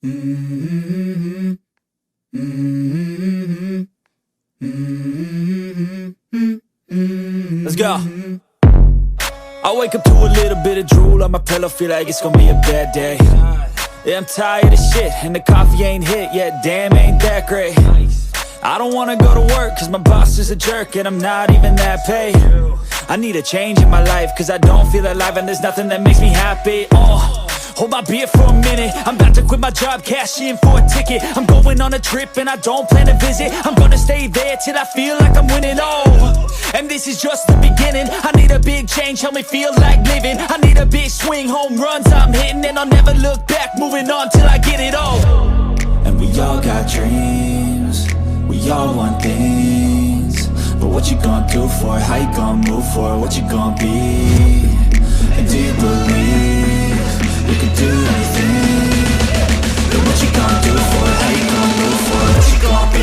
Mm-hmm. Mm-hmm. Mm-hmm. Let's go. I wake up to a little bit of drool on my pillow, feel like it's gonna be a bad day. Yeah, I'm tired of shit, and the coffee ain't hit yet, damn, ain't that great. I don't wanna go to work, cause my boss is a jerk, and I'm not even that paid. I need a change in my life, cause I don't feel alive, and there's nothing that makes me happy. Hold my beer for a minute, I'm about to quit my job, cash in for a ticket. I'm going on a trip and I don't plan to visit. I'm gonna stay there till I feel like I'm winning, and this is just the beginning. I need a big change, help me feel like living. I need a big swing, home runs I'm hitting, and I'll never look back, moving on till I get it all. And we all got dreams, we all want things, but what you gonna do for it? How you gonna move for it? What you gonna be? And do you believe you can do anything? Then what you gonna do for it? How you gonna move for it? What you gonna be?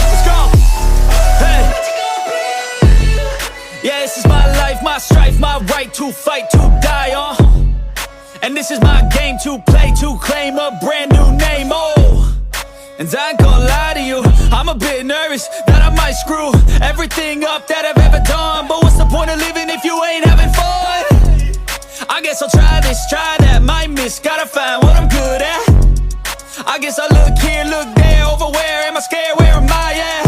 Let's go! Hey! Yeah, this is my life, my strife, my right to fight, to die on. And this is my game to play, to claim a brand new name, And I ain't gonna lie to you, I'm a bit nervous that I might screw everything up that I've ever done. But what's the point of living if you ain't having fun? I guess I'll try this, try that, might miss, gotta find what I'm good at. I guess I look here, look there, over where am I scared, where am I at?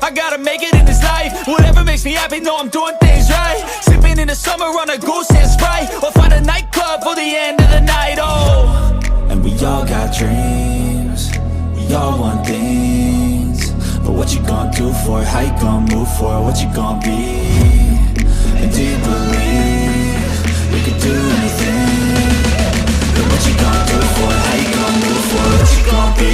I gotta make it in this life, whatever makes me happy, know I'm doing things right. Sipping in the summer on a goose and Sprite, or find a nightclub for the end of the night, And we all got dreams, we all want things, but what you gonna do for it? How you gonna move for it? What you gonna be? And do you believe you can do anything? Then what you gonna do for it? How you gonna move for it? What you gonna be?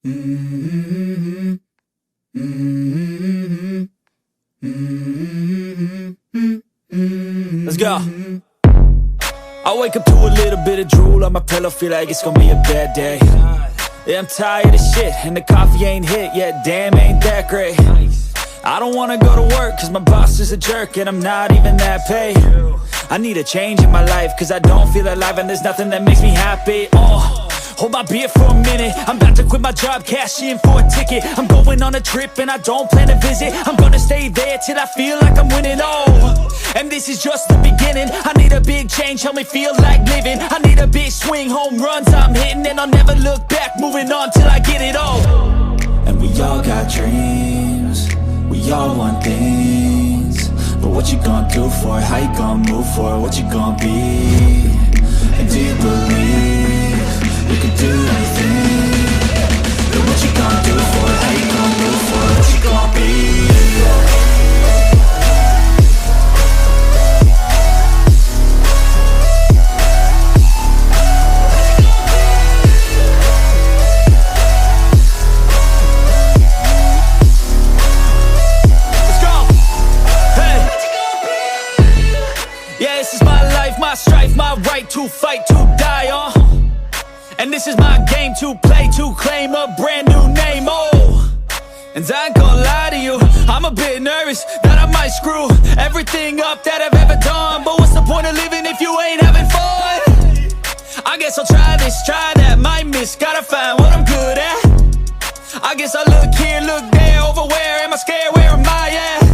Mm-hmm. Mm-hmm. Mm-hmm. Let's go. I wake up to a little bit of drool on my pillow, feel like it's gonna be a bad day. Yeah, I'm tired of shit, and the coffee ain't hit yet, damn, ain't that great. I don't wanna go to work, cause my boss is a jerk, and I'm not even that paid. I need a change in my life, cause I don't feel alive, and there's nothing that makes me happy. Hold my beer for a minute, I'm about to quit my job, cash in for a ticket. I'm going on a trip and I don't plan to visit. I'm gonna stay there till I feel like I'm winning, and this is just the beginning. I need a big change, help me feel like living. I need a big swing, home runs I'm hitting, and I'll never look back, moving on till I get it all. And we all got dreams, we all want things, but what you gonna do for it? How you gonna move for it? What you gonna be? And do you believe you can do anything? Then what you gonna do for it? How you gonna move for it? What you gonna be? Let's go! Hey! Yeah, this is my life, my strife, my right to fight, to die on. And this is my game to play, to claim a brand new name, And I ain't gonna lie to you, I'm a bit nervous that I might screw everything up that I've ever done. But what's the point of living if you ain't having fun? I guess I'll try this, try that, might miss, gotta find what I'm good at. I guess I look here, look there, over where am I scared, where am I at?